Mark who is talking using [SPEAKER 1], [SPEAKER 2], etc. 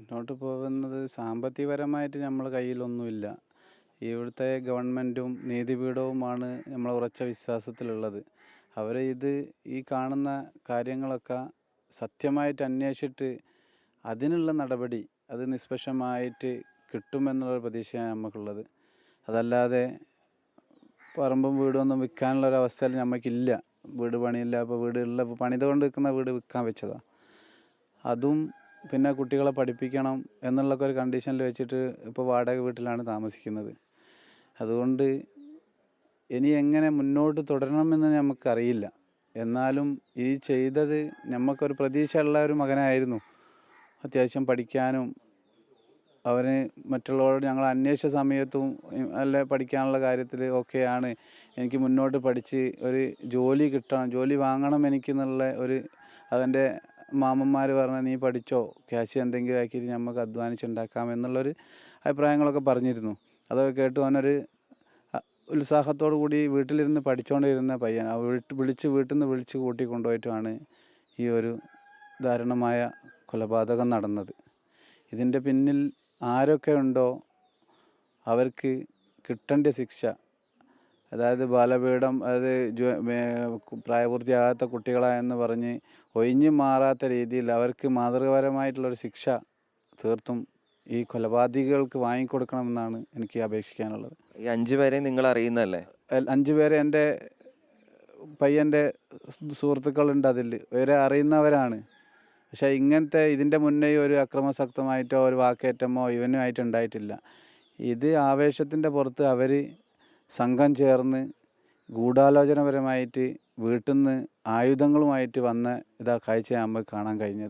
[SPEAKER 1] മുന്നോട്ട് പോകുന്നത് സാമ്പത്തികപരമായിട്ട് നമ്മളെ കയ്യിലൊന്നുമില്ല. ഇവിടുത്തെ ഗവൺമെൻറ്റും നീതിപീഠവുമാണ് നമ്മളെ ഉറച്ച വിശ്വാസത്തിലുള്ളത്. അവർ ഈ കാണുന്ന കാര്യങ്ങളൊക്കെ സത്യമായിട്ട് അന്വേഷിച്ചിട്ട് അതിനുള്ള നടപടി അത് നിഷ്പക്ഷമായിട്ട് കിട്ടുമെന്നുള്ള പ്രതീക്ഷയാണ് നമുക്കുള്ളത്. അതല്ലാതെ പറമ്പും വീടൊന്നും വിൽക്കാനുള്ളൊരവസ്ഥയിൽ നമുക്കില്ല. വീട് പണിയില്ല. ഇപ്പോൾ പണിതുകൊണ്ട് നിൽക്കുന്ന വീട് വിൽക്കാൻ വെച്ചതാണ്. അതും പിന്നെ കുട്ടികളെ പഠിപ്പിക്കണം എന്നുള്ളൊക്കെ ഒരു കണ്ടീഷനിൽ വെച്ചിട്ട് ഇപ്പോൾ വാടക വീട്ടിലാണ് താമസിക്കുന്നത്. അതുകൊണ്ട് ഇനി എങ്ങനെ മുന്നോട്ട് തുടരണമെന്ന് നമുക്കറിയില്ല. എന്നാലും ഈ ചെയ്തത് നമുക്കൊരു പ്രതീക്ഷയുള്ള ഒരു മകനായിരുന്നു. അത്യാവശ്യം പഠിക്കാനും അവന് മറ്റുള്ളവരോട് ഞങ്ങൾ അന്വേഷിച്ച സമയത്തും നല്ല പഠിക്കാനുള്ള കാര്യത്തിൽ ഓക്കെയാണ്. എനിക്ക് മുന്നോട്ട് പഠിച്ച് ഒരു ജോലി കിട്ടണം, ജോലി വാങ്ങണം എനിക്കെന്നുള്ള അവൻ്റെ മാമന്മാർ പറഞ്ഞ നീ പഠിച്ചോ, ക്യാഷ് എന്തെങ്കിലും ആക്കിയിട്ട് നമുക്ക് അധ്വാനിച്ചുണ്ടാക്കാം എന്നുള്ളൊരു അഭിപ്രായങ്ങളൊക്കെ പറഞ്ഞിരുന്നു. അതൊക്കെ കേട്ട് അവനൊരു ഉത്സാഹത്തോടു കൂടി വീട്ടിലിരുന്ന് പഠിച്ചുകൊണ്ടിരുന്ന പയ്യൻ വീട്ടിൽ നിന്ന് വിളിച്ച് കൂട്ടിക്കൊണ്ടുപോയിട്ടുമാണ് ഈ ഒരു ദാരുണമായ കൊലപാതകം നടന്നത്. ഇതിൻ്റെ പിന്നിൽ ആരൊക്കെ ഉണ്ടോ അവർക്ക് കിട്ടേണ്ട ശിക്ഷ, അതായത് ബാലപീഠം, പ്രായപൂർത്തിയാകാത്ത കുട്ടികളായെന്ന് പറഞ്ഞ് ഒഴിഞ്ഞു മാറാത്ത രീതിയിൽ അവർക്ക് മാതൃകാപരമായിട്ടുള്ളൊരു ശിക്ഷ തീർത്തും ഈ കൊലപാതകികൾക്ക് വാങ്ങിക്കൊടുക്കണമെന്നാണ് എനിക്ക് അപേക്ഷിക്കാനുള്ളത്.
[SPEAKER 2] ഈ 5 പേരെയും നിങ്ങൾ അറിയുന്നതല്ലേ?
[SPEAKER 1] 5 പേരെ എൻ്റെ പയ്യൻ്റെ സുഹൃത്തുക്കളുണ്ട്. ഇവരെ അറിയുന്നവരാണ്. പക്ഷേ ഇതിൻ്റെ മുന്നേ ഒരു അക്രമാസക്തമായിട്ടോ ഒരു വാക്കേറ്റമോ ഇവനുമായിട്ട് ഉണ്ടായിട്ടില്ല. ഇത് ആവേശത്തിൻ്റെ പുറത്ത് അവർ സംഘം ചേർന്ന് ഗൂഢാലോചനപരമായിട്ട് വീട്ടിൽ നിന്ന് ആയുധങ്ങളുമായിട്ട് വന്ന കാഴ്ചയാണ് നമുക്ക് കാണാൻ കഴിഞ്ഞത്.